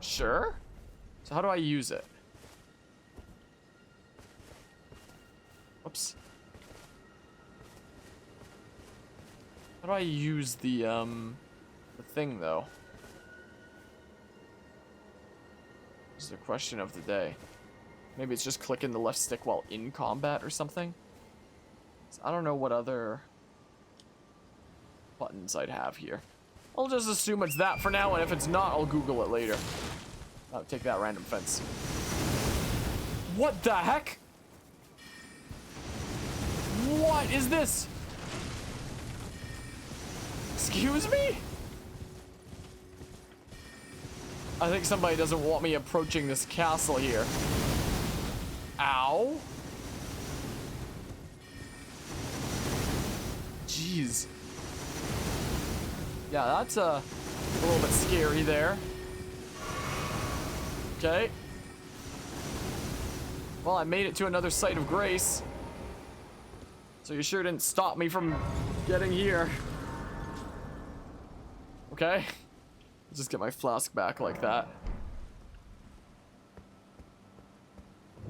Sure. So how do I use it? Whoops. How do I use the thing, though? This is the question of the day. Maybe it's just clicking the left stick while in combat or something? So I don't know what other buttons I'd have here. I'll just assume it's that for now, and if it's not, I'll Google it later. I'll take that random fence. What the heck? What is this? Excuse me? I think somebody doesn't want me approaching this castle here. Ow. Jeez. Yeah, that's a little bit scary there. Okay. Well, I made it to another site of grace. So you sure didn't stop me from getting here. Okay. Just get my flask back like that.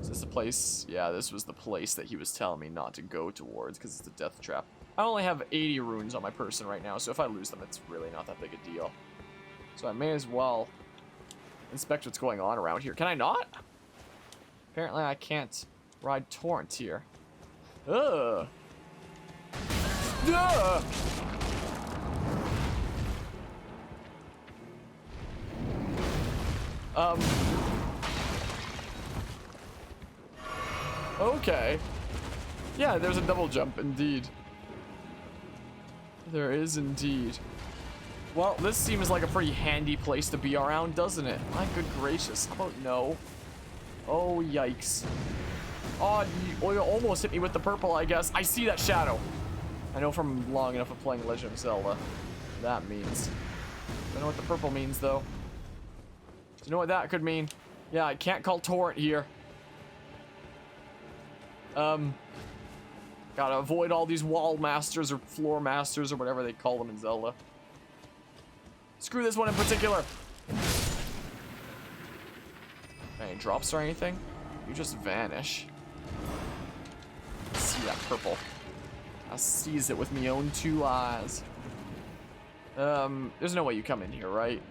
Is this the place? Yeah, this was the place that he was telling me not to go towards because it's a death trap. I only have 80 runes on my person right now, so if I lose them, it's really not that big a deal. So I may as well inspect what's going on around here. Can I not? Apparently I can't ride torrent here. Ugh. Ugh. Okay. Yeah, there's a double jump, indeed. There is indeed. Well, this seems like a pretty handy place to be around, doesn't it? My good gracious. How about no? Oh, yikes. Oh, you almost hit me with the purple, I guess. I see that shadow. I know from long enough of playing Legend of Zelda what that means. Don't know what the purple means, though. Do you know what that could mean? Yeah, I can't call torrent here. Gotta avoid all these wall masters or floor masters or whatever they call them in Zelda. Screw this one in particular. Any drops or anything? You just vanish. See that purple. I sees it with me own two eyes. There's no way you come in here, right?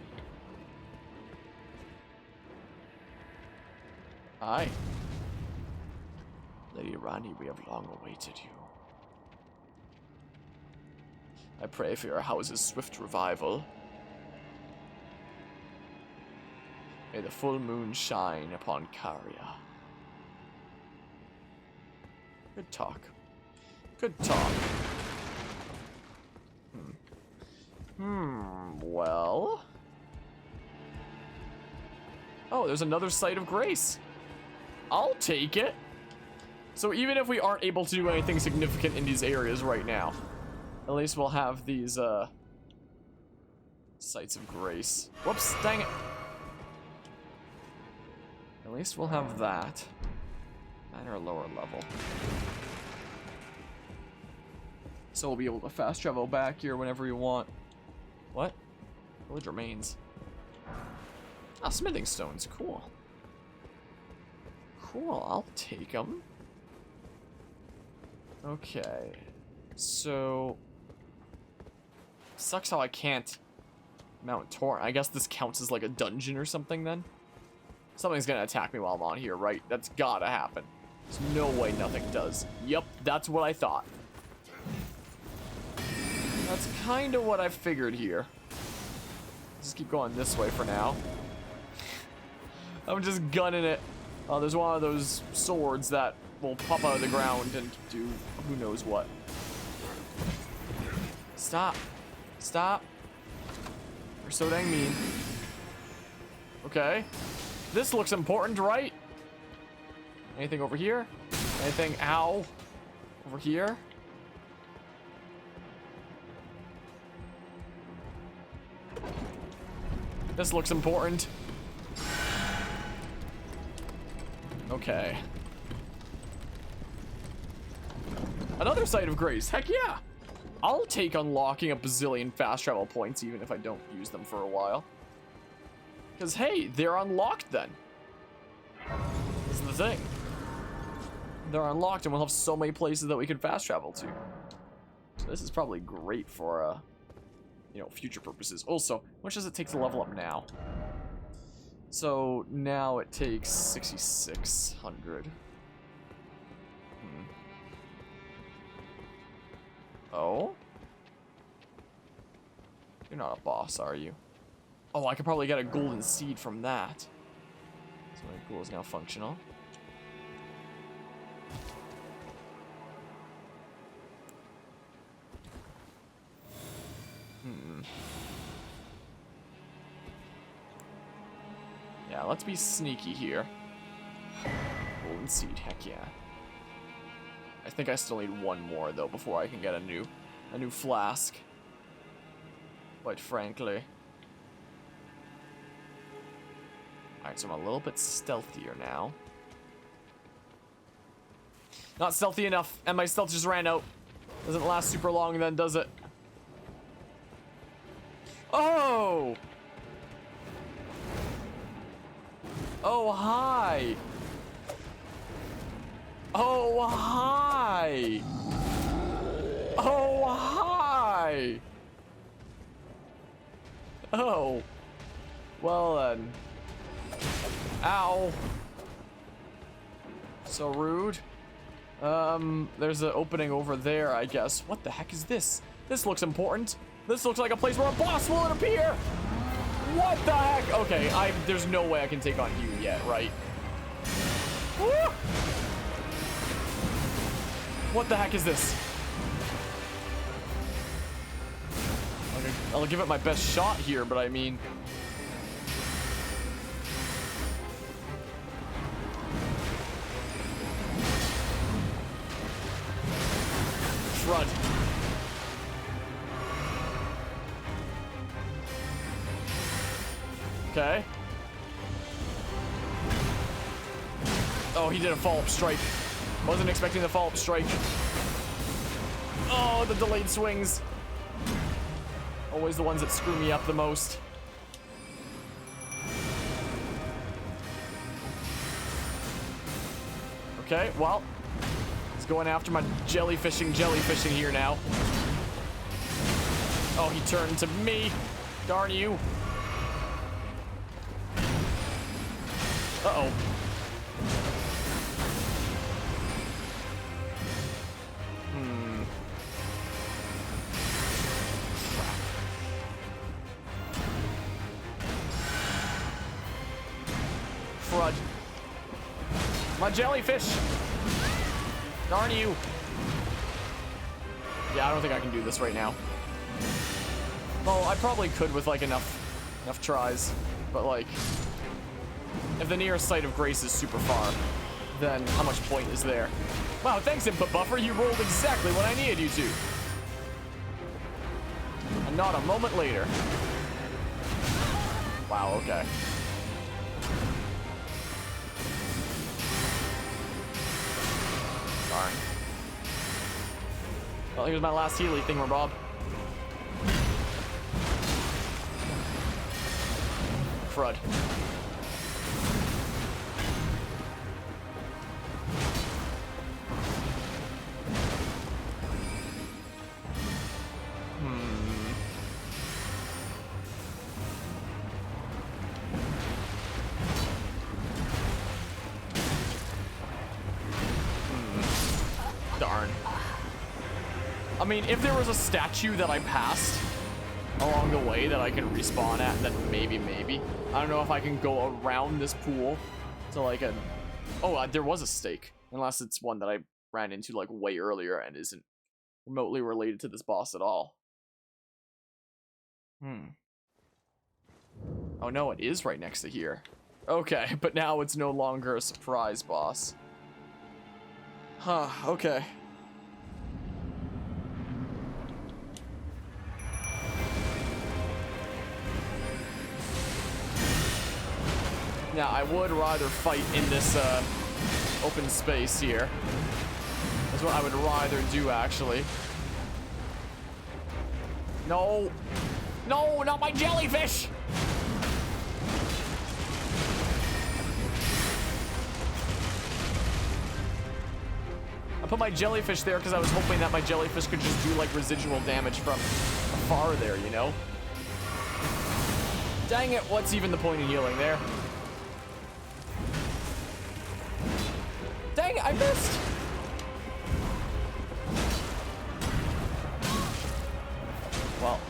Hi. Lady Rani, we have long awaited you. I pray for your house's swift revival. May the full moon shine upon Caria. Good talk. Good talk. Well. Oh, there's another site of grace. I'll take it. So even if we aren't able to do anything significant in these areas right now, at least we'll have these, sites of grace. Whoops, dang it. At least we'll have that. At our lower level. So we'll be able to fast travel back here whenever we want. What? Village remains. Ah, smithing stones. Cool. Cool, I'll take them. Okay. So... Sucks how I can't mount torrent. I guess this counts as like a dungeon or something then? Something's gonna attack me while I'm on here, right? That's gotta happen. There's no way nothing does. Yep, that's what I thought. That's kind of what I figured here. Just keep going this way for now. I'm just gunning it. Oh, there's one of those swords that will pop out of the ground and do who knows what. Stop. Stop. You're so dang mean. Okay. This looks important, right? Anything over here? Anything, ow, over here? This looks important. Okay. Another site of grace, heck yeah! I'll take unlocking a bazillion fast travel points even if I don't use them for a while. Because, hey, they're unlocked then. This is the thing. They're unlocked and we'll have so many places that we can fast travel to. So this is probably great for, you know, future purposes. Also, how much does it take to level up now? So now it takes 6,600. Oh? You're not a boss, are you? Oh, I could probably get a golden seed from that. So my pool is now functional. Yeah, let's be sneaky here. Golden seed, heck yeah. I think I still need one more though before I can get a new flask. Quite frankly. Alright, so I'm a little bit stealthier now. Not stealthy enough, and my stealth just ran out. Doesn't last super long then, does it? Oh! Oh, hi! Oh, hi! Oh, hi! Oh. Well then. Ow. So rude. There's an opening over there, I guess. What the heck is this? This looks important. This looks like a place where a boss will appear! What the heck? Okay, there's no way I can take on you yet, right? Woo! What the heck is this? I'll give it my best shot here, but I mean... Crud. Okay. Oh, he did a follow-up strike. Wasn't expecting the follow-up strike. Oh, the delayed swings. Always the ones that screw me up the most. Okay, well. He's going after my jellyfishing here now. Oh, he turned to me. Darn you. Uh-oh. Crud. My jellyfish. Darn you. Yeah, I don't think I can do this right now. Well, I probably could with like enough tries, but like if the nearest site of grace is super far, then how much point is there? Wow, thanks input buffer, you rolled exactly what I needed you to. And not a moment later. Wow, okay. Darn. Well, here's my last Healy thingamabob. Crud. Darn. I mean, if there was a statue that I passed along the way that I can respawn at, then maybe. I don't know if I can go around this pool to like a... Oh, there was a stake. Unless it's one that I ran into like way earlier and isn't remotely related to this boss at all. Oh no, it is right next to here. Okay, but now it's no longer a surprise boss. Huh, okay. Now, I would rather fight in this open space here. That's what I would rather do, actually. No! No, not my jellyfish! I put my jellyfish there because I was hoping that my jellyfish could just do, like, residual damage from afar there, you know? Dang it, what's even the point in healing there? Dang it, I missed! Well.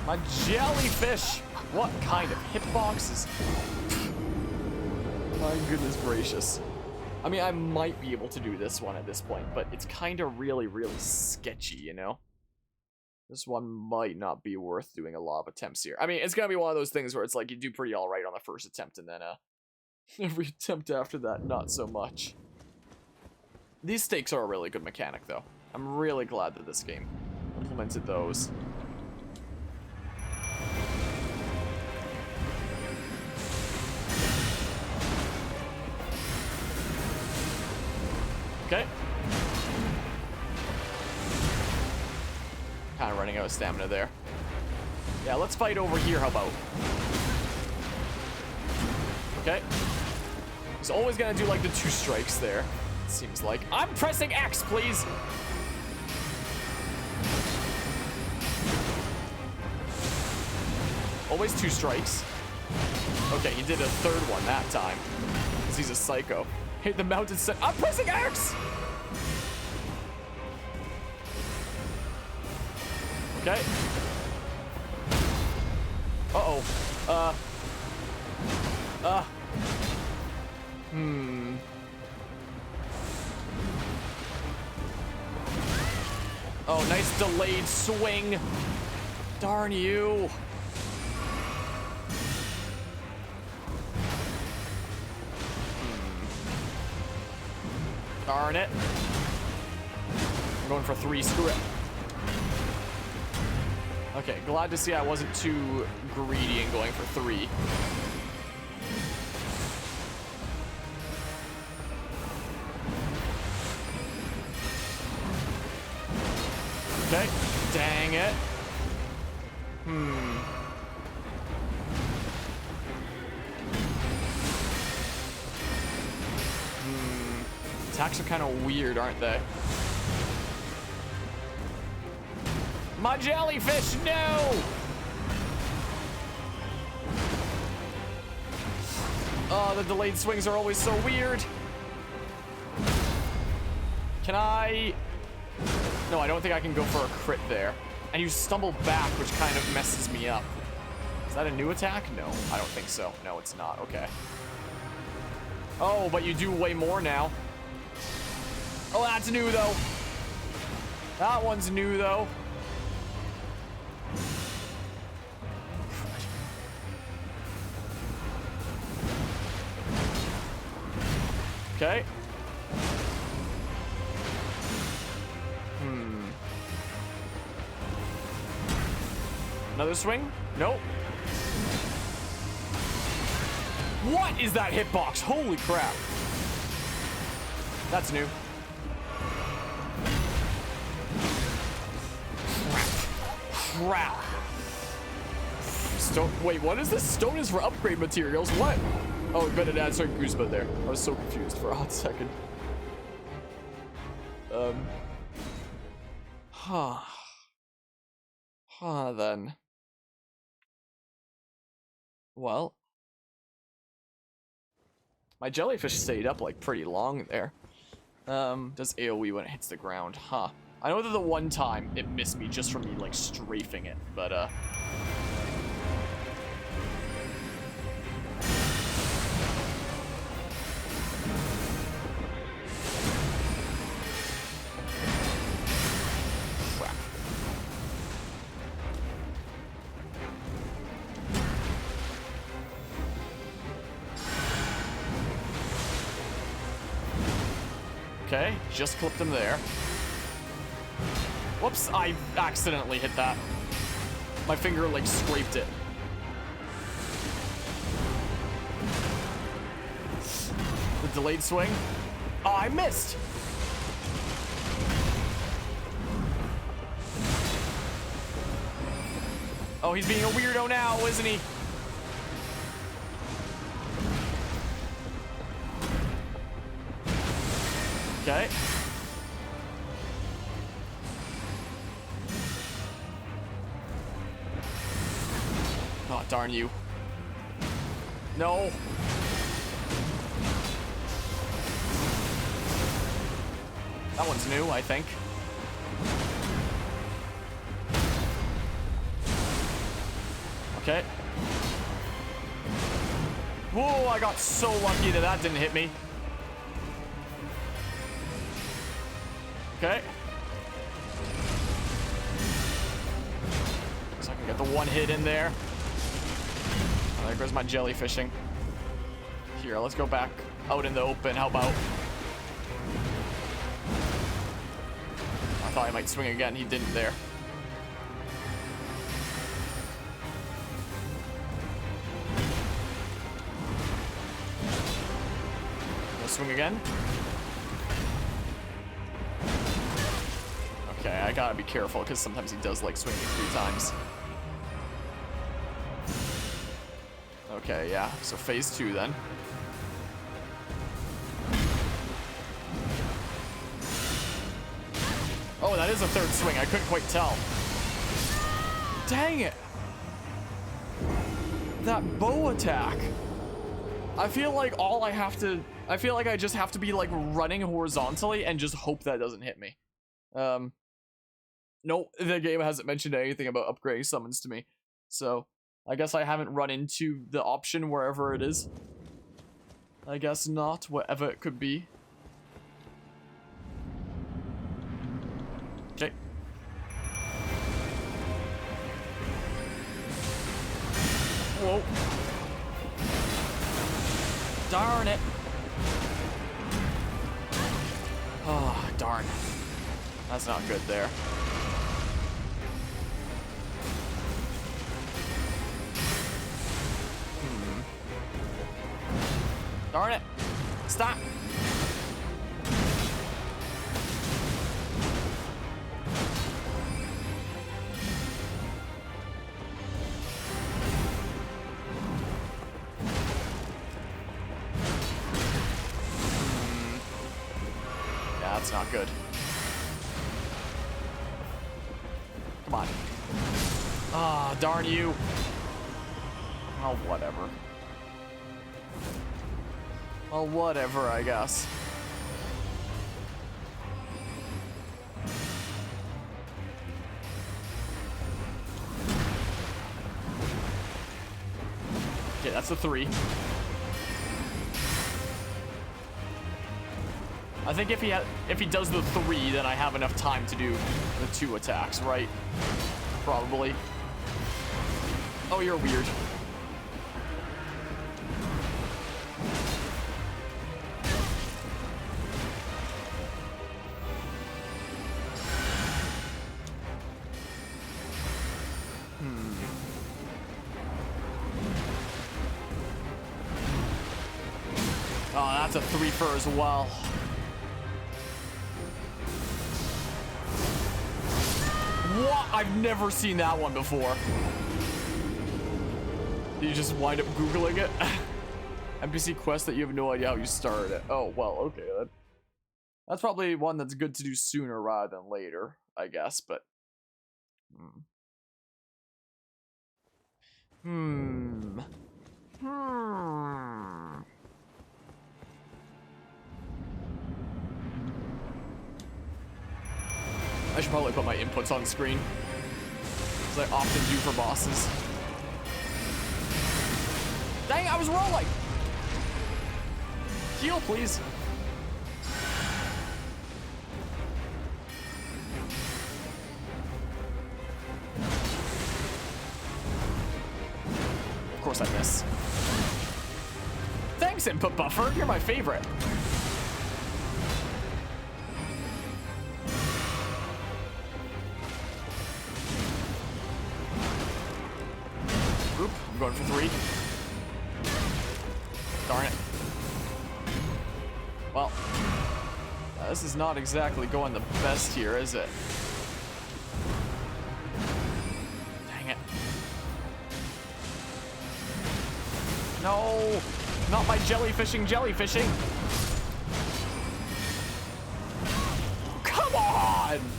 My jellyfish! What kind of hitboxes? My goodness gracious. I mean, I might be able to do this one at this point, but it's kind of really, really sketchy, you know? This one might not be worth doing a lot of attempts here. I mean, it's gonna be one of those things where it's like you do pretty alright on the first attempt, and then every attempt after that, not so much. These stakes are a really good mechanic, though. I'm really glad that this game implemented those. Okay. Kind of running out of stamina there. Yeah, let's fight over here, how about? Okay. He's always gonna do like the 2 strikes there, it seems like. I'm pressing X, please! Always 2 strikes. Okay, he did a 3rd one that time. Because he's a psycho. Hit the mountain set. I'm pressing X! Okay. Uh-oh. Oh, nice delayed swing. Darn you. Darn it. I'm going for 3. Screw it. Okay, glad to see I wasn't too greedy in going for 3. Okay, dang it. Attacks are kind of weird, aren't they? My jellyfish, no! Oh, the delayed swings are always so weird. Can I... No, I don't think I can go for a crit there. And you stumble back, which kind of messes me up. Is that a new attack? No, I don't think so. No, it's not. Okay. Oh, but you do way more now. Oh, that's new, though. That one's new, though. Okay. Another swing? Nope. What is that hitbox? Holy crap. That's new. Crap. Stone. Wait, what is this? Stone is for upgrade materials. What? Oh, but it adds certain goosebump there. I was so confused for a hot second. Then. Well. My jellyfish stayed up, like, pretty long there. Does AoE when it hits the ground. Huh. I know that the one time it missed me just from me, like, strafing it, but, okay, just clipped him there. Whoops, I accidentally hit that. My finger, like, scraped it. The delayed swing. Oh, I missed! Oh, he's being a weirdo now, isn't he? Okay. Oh, darn you. No. That one's new, I think. Okay. Whoa, I got so lucky that that didn't hit me. Okay. So I can get the one hit in there. Oh, there goes my jellyfishing. Here, let's go back out in the open. How about? I thought he might swing again. He didn't there. Swing again. Okay, I gotta be careful because sometimes he does like swinging 3 times. Okay, yeah. So phase 2 then. Oh, that is a 3rd swing. I couldn't quite tell. Dang it. That bow attack. I feel like I feel like I just have to be like running horizontally and just hope that doesn't hit me. Nope, the game hasn't mentioned anything about upgrading summons to me. So I guess I haven't run into the option wherever it is. I guess not, whatever it could be. Okay. Whoa. Darn it. Oh, darn. That's not good there. Darn it. Stop. That's not good. Come on. Ah, oh, darn you. Oh, whatever. Well, whatever, I guess. Okay, that's a 3. I think if he does the 3, then I have enough time to do the 2 attacks, right? Probably. Oh, you're weird. Oh, that's a 3-fer as well. What? I've never seen that one before. You just wind up Googling it? NPC quest that you have no idea how you started it. Oh, well, okay then. That's probably one that's good to do sooner rather than later, I guess, but... I should probably put my inputs on screen, as I often do for bosses. Dang, I was rolling! Heal, please. Of course I miss. Thanks, input buffer. You're my favorite. Oop, I'm going for 3. Darn it. Well, this is not exactly going the best here, is it? Dang it. No, not my jellyfishing. button.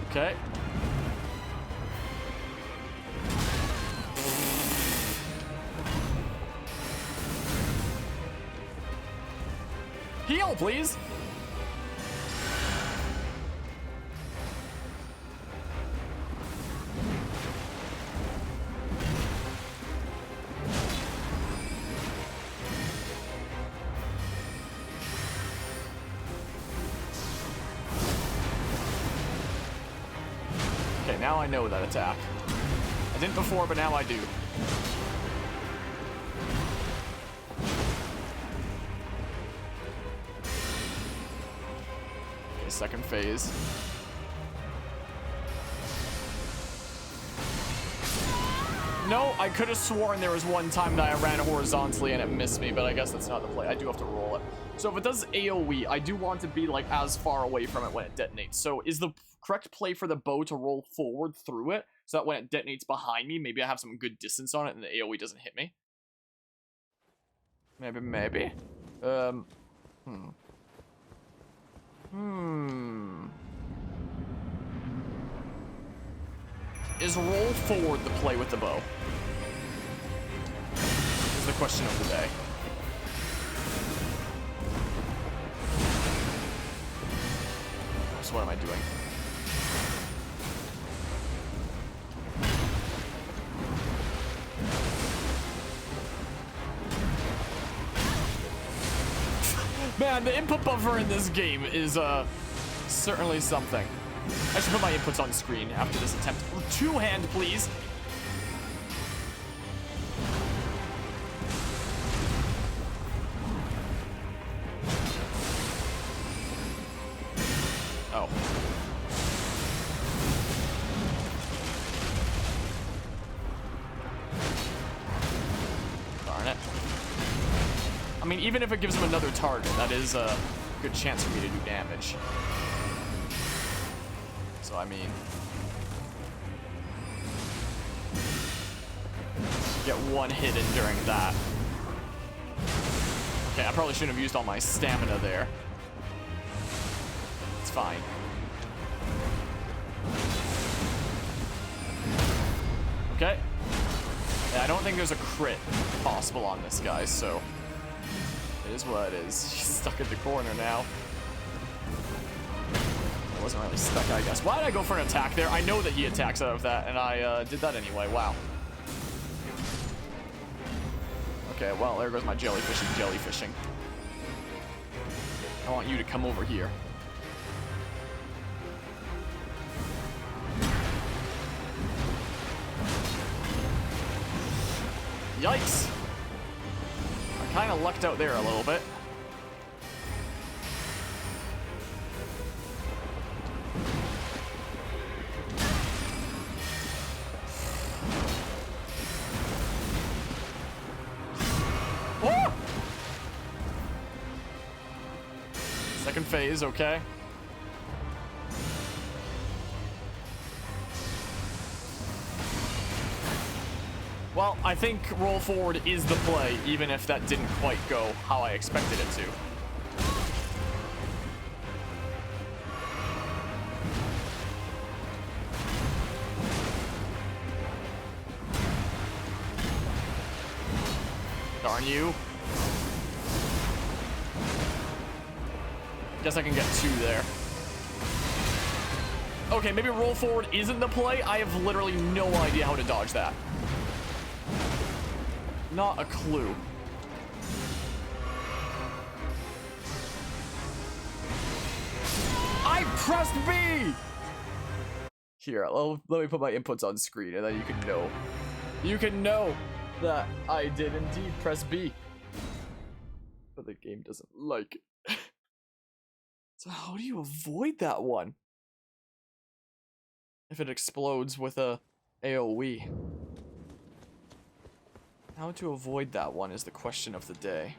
Okay. Heal, please. Okay, now I know that attack. I didn't before, but now I do. Okay, second phase. No, I could have sworn there was one time that I ran horizontally and it missed me, but I guess that's not the play. I do have to roll it. So if it does AoE, I do want to be like as far away from it when it detonates. So is the correct play for the bow to roll forward through it so that when it detonates behind me, maybe I have some good distance on it and the AoE doesn't hit me? Maybe. Is roll forward the play with the bow? Is the question of the day. So what am I doing? Man, the input buffer in this game is certainly something. I should put my inputs on screen after this attempt. Two-hand, please. Oh. Darn it. I mean, even if it gives him another target, that is a good chance for me to do damage. So, I mean... get one hit in during that. Okay, I probably shouldn't have used all my stamina there. It's fine. Okay. Yeah, I don't think there's a crit possible on this guy, so... it is what it is. He's stuck in the corner now. I wasn't really stuck, I guess. Why did I go for an attack there? I know that he attacks out of that, and I did that anyway. Wow. Okay, well, there goes my jellyfishing. I want you to come over here. Yikes! I kind of lucked out there a little bit. Oh! Second phase, okay. Well, I think roll forward is the play, even if that didn't quite go how I expected it to. Darn you. Guess I can get two there. Okay, maybe roll forward isn't the play. I have literally no idea how to dodge that. Not a clue. I pressed B! Here, let me put my inputs on screen and then you can know. You can know that I did indeed press B. But the game doesn't like it. So how do you avoid that one? If it explodes with a AoE. How to avoid that one is the question of the day.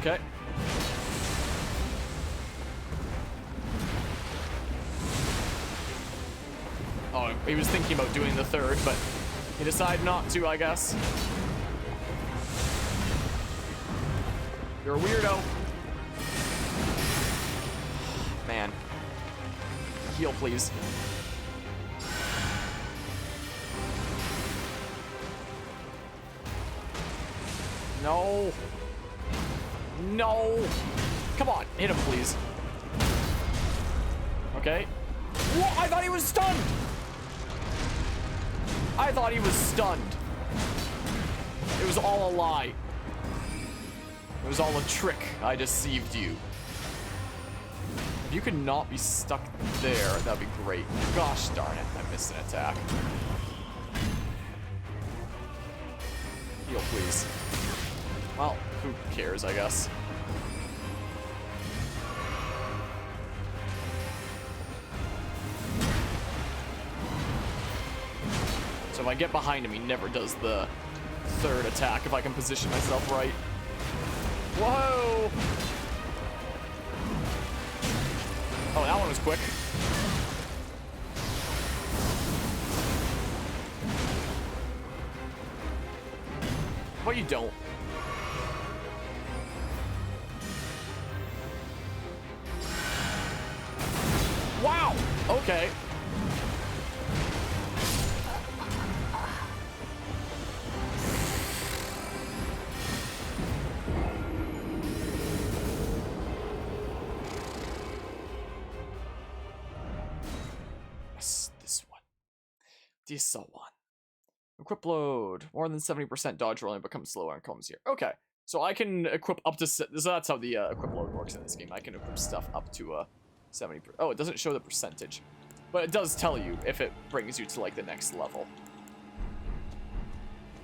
Okay. Oh, he was thinking about doing the third, but he decided not to, I guess. You're a weirdo. Man. Heal, please. No. No. Come on, hit him, please. Okay. Whoa, I thought he was stunned. I thought he was stunned. It was all a lie. It was all a trick. I deceived you. If you could not be stuck there, that'd be great. Gosh darn it, I missed an attack. Heal, please. Well, who cares, I guess. So if I get behind him, he never does the third attack if I can position myself right. Whoa! Oh, that one was quick. Well, you don't. Wow! Okay. This one. Equip load. More than 70% dodge rolling becomes slower and comes here. Okay. So I can equip up to... So that's how the equip load works in this game. I can equip stuff up to 70%. Oh, it doesn't show the percentage. But it does tell you if it brings you to, like, the next level.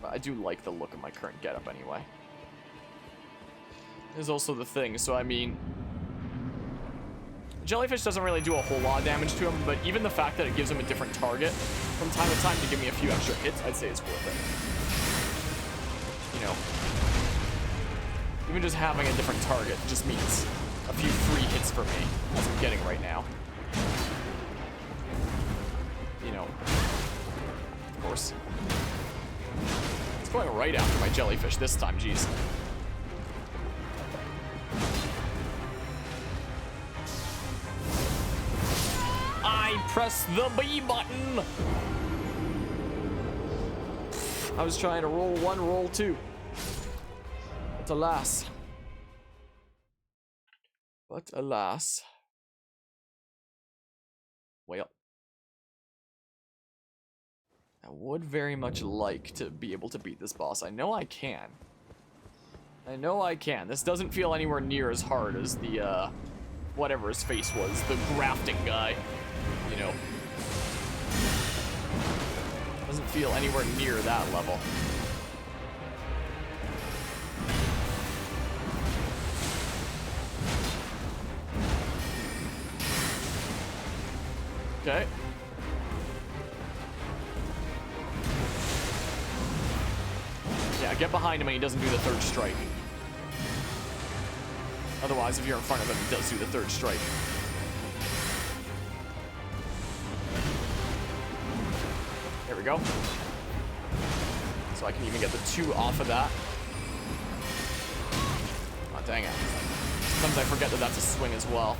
But I do like the look of my current getup anyway. There's also the thing. So, I mean... Jellyfish doesn't really do a whole lot of damage to him, but even the fact that it gives him a different target from time to time to give me a few extra hits, I'd say it's worth it. You know, even just having a different target just means a few free hits for me, as I'm getting right now. You know, of course. It's going right after my jellyfish this time, jeez. Press the B button. I was trying to roll one, roll two. But alas. Well. I would very much like to be able to beat this boss. I know I can. This doesn't feel anywhere near as hard as the, whatever his face was. The grafting guy. You know, doesn't feel anywhere near that level. Okay. Yeah, get behind him and he doesn't do the third strike. Otherwise, if you're in front of him, he does do the third strike. There we go. So I can even get the 2 off of that. Oh, dang it. Sometimes I forget that that's a swing as well.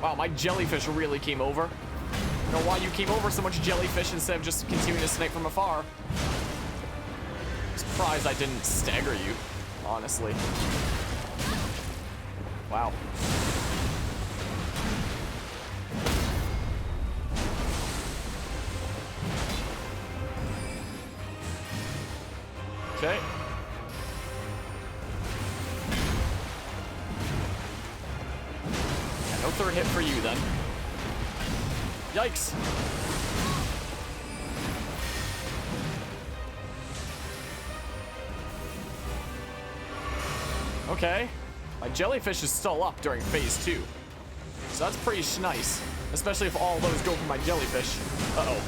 Wow, my jellyfish really came over. I don't know why you came over so much jellyfish instead of just continuing to snipe from afar. I'm surprised I didn't stagger you, honestly. Wow. Okay. Yeah, no third hit for you then. Yikes. Okay. My jellyfish is still up during phase 2. So that's pretty nice. Especially if all those go for my jellyfish. Uh-oh.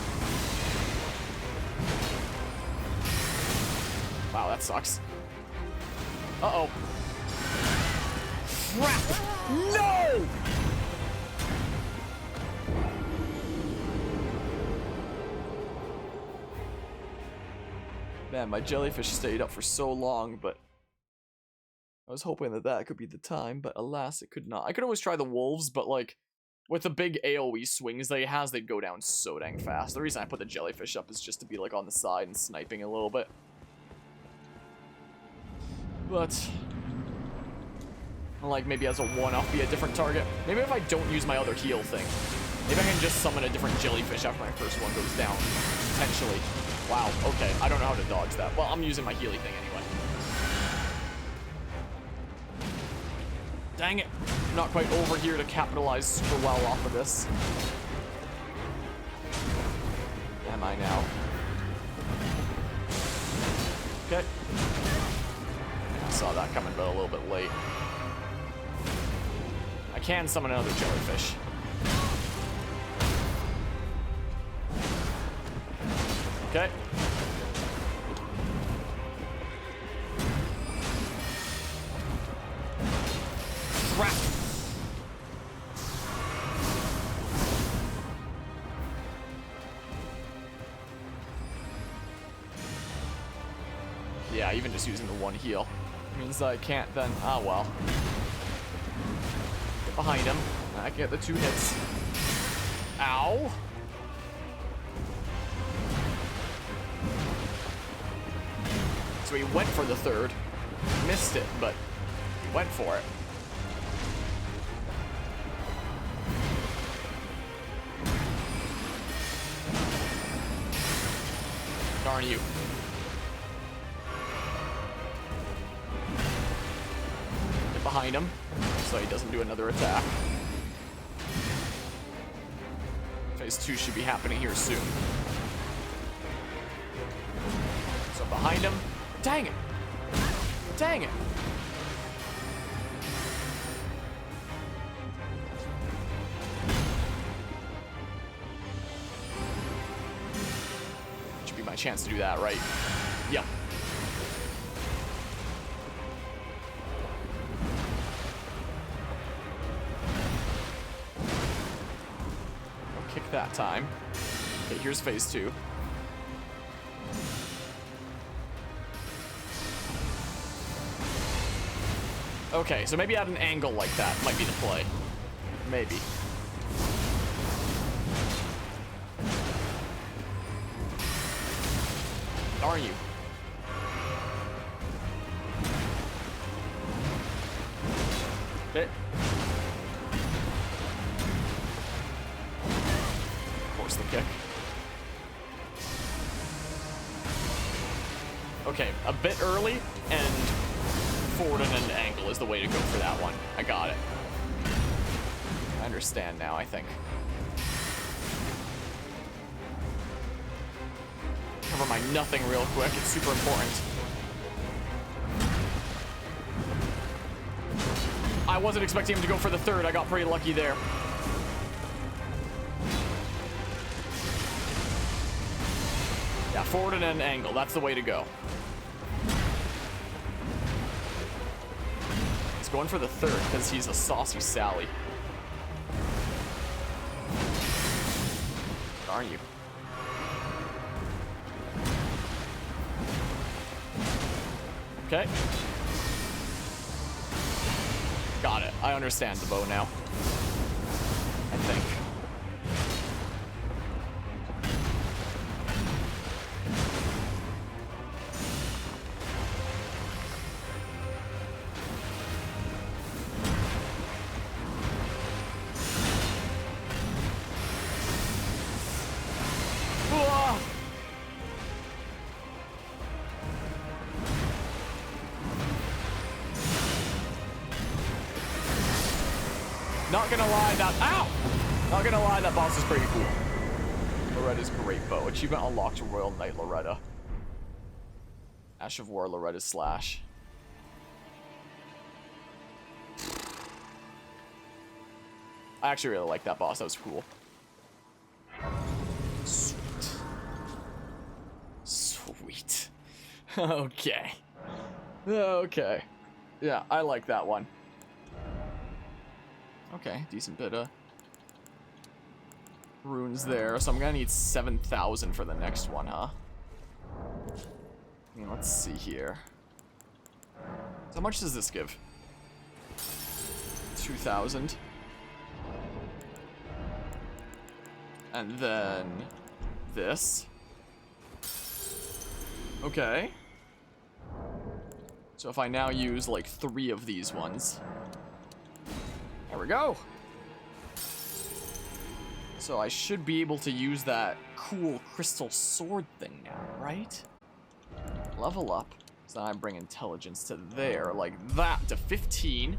Wow, that sucks. Uh-oh. Crap! No! Man, my jellyfish stayed up for so long, but I was hoping that that could be the time, but alas, it could not. I could always try the wolves, but like, with the big AoE swings that he has, they'd go down so dang fast. The reason I put the jellyfish up is just to be like on the side and sniping a little bit. But, like, maybe as a one-off be a different target. Maybe if I don't use my other heal thing. Maybe I can just summon a different jellyfish after my first one goes down. Potentially. Wow, okay. I don't know how to dodge that. Well, I'm using my healy thing anyway. Dang it. I'm not quite over here to capitalize super well off of this. Am I now? Okay. I saw that coming, but a little bit late. I can summon another jellyfish. Okay. Crap. Yeah, even just using the one heal means that I can't then. Ah, well. Get behind him. I can get the 2 hits. Ow. So he went for the 3rd. Missed it, but he went for it. Darn you. Get behind him so he doesn't do another attack. Phase 2 should be happening here soon. So behind him. Dang it! Dang it! Should be my chance to do that, right? Yep. No kick that time. Okay, here's phase 2. Okay, so maybe at an angle like that might be the play. Maybe. Darn you. Okay. Force the kick. Okay, a bit early and forward and an angle is the way to go for that one. I got it. I understand now, I think. Cover my nothing real quick. It's super important. I wasn't expecting him to go for the 3rd. I got pretty lucky there. Yeah, forward and an angle. That's the way to go. He's going for the 3rd because he's a saucy Sally. Darn you. Okay. Got it. I understand the bow now. I think. Not gonna lie, Not gonna lie, that boss is pretty cool. Loretta's great bow. Achievement unlocked, Royal Knight Loretta. Ash of War, Loretta Slash. I actually really like that boss. That was cool. Sweet. Sweet. Okay. Okay. Yeah, I like that one. Okay, decent bit of runes there. So I'm gonna need 7,000 for the next one, huh? I mean, let's see here. So how much does this give? 2,000. And then this. Okay. So if I now use like 3 of these ones. There we go. So I should be able to use that cool crystal sword thing now, right? Level up. So I bring intelligence to there, like that, to 15.